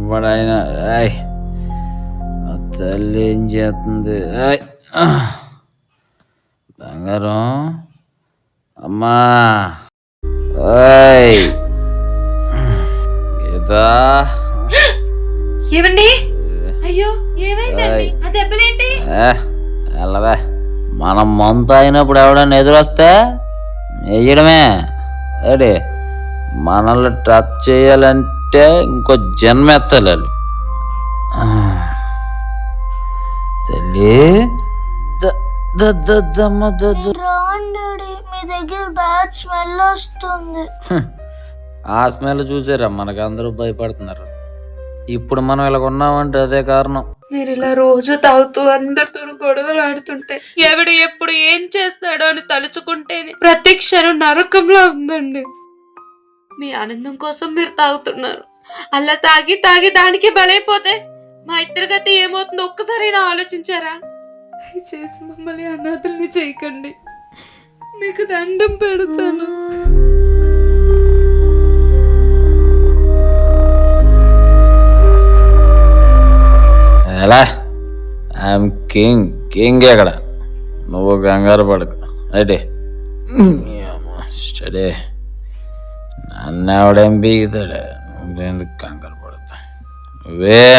ఎవడైనా తల్లి ఏం చేస్తుంది? బంగారం అమ్మా, గీతా. ఏమండి? అయ్యో ఏమైందండి? ఆ దెబ్బలేంటి? వెళ్ళవే. మనం మంత అయినప్పుడు ఎవడన్నా ఎదురొస్తే వేయడమే. ఏడి మనల్ని టచ్ చేయాలంటే ఇంకో జన్మ ఎత్తాలి. తల్లి మీ దగ్గర బ్యాడ్ స్మెల్ వస్తుంది. ఆ స్మెల్ చూసారా మనకందరూ భయపడుతున్నారు. ఇప్పుడు మనం ఇలా ఉన్నామంటే అదే కారణం. మీరు ఇలా రోజు తాగుతూ అందరితో గొడవలు ఆడుతుంటే ఎవడు ఎప్పుడు ఏం చేస్తాడో అని తలుచుకుంటేనే ప్రతి క్షణం నరకంలా ఉందండి. మీ ఆనందం కోసం మీరు తాగుతున్నారు. అలా తాగి తాగి దానికి బలైపోతే మా ఇద్దరి గతి ఏమవుతుందో ఒక్కసారైనా ఆలోచించారా? చేసి మమ్మల్ని అనాథుల్ని చేయకండి, మీకు దండం పెడతాను. ఎలా ఐఎమ్ కింగ్ ఎక్కడ? నువ్వు కంగారు పడకు. అయితే స్టడీ నన్ను ఎవడేం బీగుతాడు? నువ్వెందుకు కంగారు పడతా? నువ్వే